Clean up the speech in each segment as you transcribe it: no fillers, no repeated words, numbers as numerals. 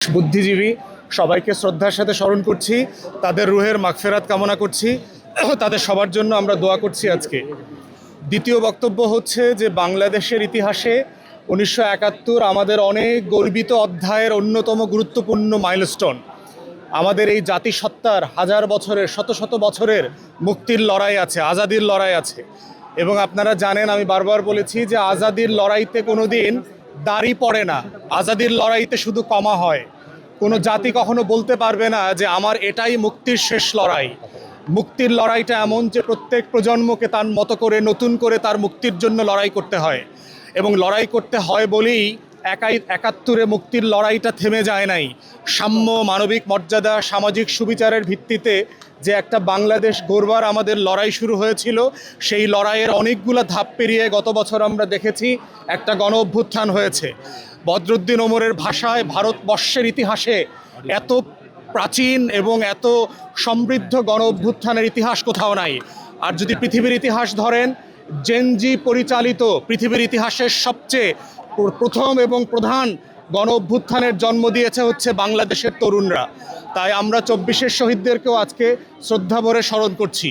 বুদ্ধিজীবী সবাইকে শ্রদ্ধার সাথে স্মরণ করছি, তাদের রুহের মাগফিরাত কামনা করছি, তাদের সবার জন্য আমরা দোয়া করছি। আজকে দ্বিতীয় বক্তব্য হচ্ছে যে বাংলাদেশের ইতিহাসে 1971 আমাদের অনেক গর্বিত অধ্যায়ের অন্যতম গুরুত্বপূর্ণ মাইলস্টোন। আমাদের এই জাতিসত্তার হাজার বছরের শত শত বছরের মুক্তির লড়াই আছে, আজাদির লড়াই আছে। এবং আপনারা জানেন, আমি বারবার বলেছি যে আজাদির লড়াইতে কোনো দিন দাড়ি পড়ে না, আজাদির লড়াইতে শুধু কমা হয়। কোনো জাতি কখনো বলতে পারবে না যে আমার এটাই মুক্তির শেষ লড়াই। মুক্তির লড়াইটা এমন যে প্রত্যেক প্রজন্মকে তার মতো করে নতুন করে তার মুক্তির জন্য লড়াই করতে হয়, এবং লড়াই করতে হয় বলেই 71 মুক্তির লড়াইটা থেমে যায় নাই। সাম্য, মানবিক মর্যাদা, সামাজিক সুবিচারের ভিত্তিতে যে একটা বাংলাদেশ গড়বার আমাদের লড়াই শুরু হয়েছিল, সেই লড়াইয়ের অনেকগুলো ধাপ পেরিয়ে গত বছর আমরা দেখেছি একটা গণ অভ্যুত্থান হয়েছে। বদরুদ্দিন ওমরের ভাষায় ভারতবর্ষের ইতিহাসে এত প্রাচীন এবং এত সমৃদ্ধ গণ অভ্যুত্থানের ইতিহাস কোথাও নাই। আর যদি পৃথিবীর ইতিহাস ধরেন, জেনজি পরিচালিত পৃথিবীর ইতিহাসের সবচেয়ে প্রথম এবং প্রধান গণ অভ্যুত্থানের জন্ম দিয়েছে হচ্ছে বাংলাদেশের তরুণরা। তাই আমরা 24-এর শহীদদেরকেও আজকে শ্রদ্ধা ভরে স্মরণ করছি।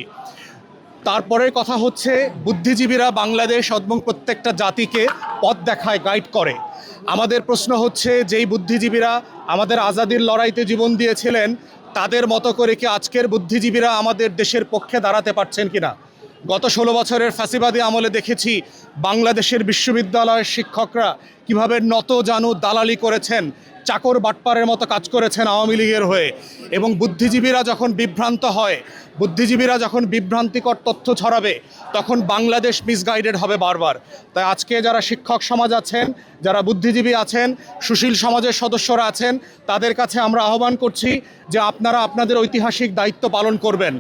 তারপরের কথা হচ্ছে বুদ্ধিজীবীরা বাংলাদেশ এবং প্রত্যেকটা জাতিকে পথ দেখায়, গাইড করে। আমাদের প্রশ্ন হচ্ছে, যেই বুদ্ধিজীবীরা আমাদের আজাদির লড়াইতে জীবন দিয়েছিলেন, তাদের মতো করে কি আজকের বুদ্ধিজীবীরা আমাদের দেশের পক্ষে দাঁড়াতে পারছেন কিনা? গত 16 বছরের ফ্যাসিবাদী আমলে দেখেছি বাংলাদেশের বিশ্ববিদ্যালয়ের শিক্ষকরা কিভাবে নত জানু দালালি করেছেন, চাকর বাটপারের মতো কাজ করেছেন আওয়ামী লীগের হয়ে। এবং বুদ্ধিজীবীরা যখন বিভ্রান্ত হয়, বুদ্ধিজীবীরা যখন বিভ্রান্তিকর তথ্য ছড়াবে, তখন বাংলাদেশ মিসগাইডেড হবে বারবার। তাই আজকে যারা শিক্ষক সমাজ আছেন, যারা বুদ্ধিজীবী আছেন, সুশীল সমাজের সদস্যরা আছেন, তাদের কাছে আমরা আহ্বান করছি যে আপনারা আপনাদের ঐতিহাসিক দায়িত্ব পালন করবেন।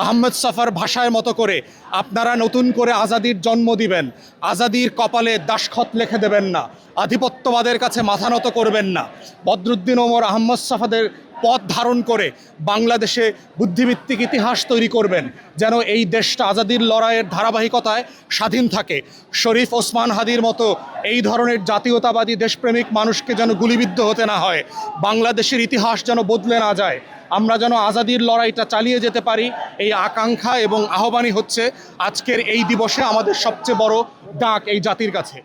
আহমেদ ছফার ভাষায় মতো করে আপনারা নতুন করে আজাদির জন্ম দিবেন। আজাদির কপালে দাশখত লিখে দেবেন না, আধিপত্যবাদের কাছে মাথা নত করবেন না। বদরুদ্দিন ওমর, আহমদ ছফাদের পথ ধারণ করে বাংলাদেশে বুদ্ধিভিত্তিক ইতিহাস তৈরি করবেন, যেন এই দেশটা আজাদির লড়াইয়ের ধারাবাহিকতায় স্বাধীন থাকে। শরীফ ওসমান হাদির মতো এই ধরনের জাতীয়তাবাদী দেশপ্রেমিক মানুষকে যেন গুলিবিদ্ধ হতে না হয়, বাংলাদেশের ইতিহাস যেন বদলে না যায়, আমরা যেন আজাদির লড়াইটা চালিয়ে যেতে পারি, এই আকাঙ্ক্ষা এবং আহ্বানই হচ্ছে আজকের এই দিবসে আমাদের সবচেয়ে বড় ডাক এই জাতির কাছে।